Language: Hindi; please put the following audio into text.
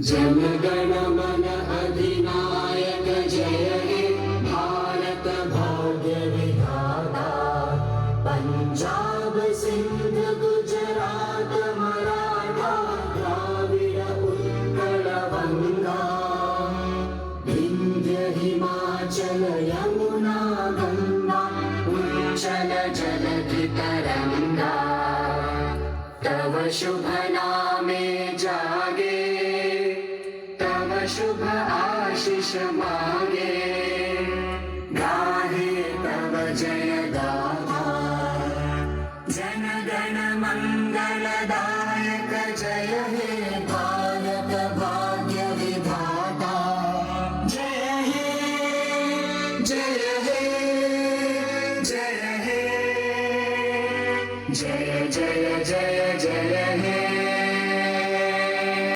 जनगण मन अधिनायक जय हे भारत भाग्य विधाता। पंजाब सिंध गुजरात मराठा द्राविड़ उत्कल बंगा। विंध्य हिमाचल यमुना गंगा उच्चल जलधि तरंगा। तव शुभ नामे जागे तव शुभ आशीष मांगे। गाहे तव जय गाथा जन गण मंगलदायक जय हे भारत भाग्य विधाता। जय हे जय हे जय हे जय जय जय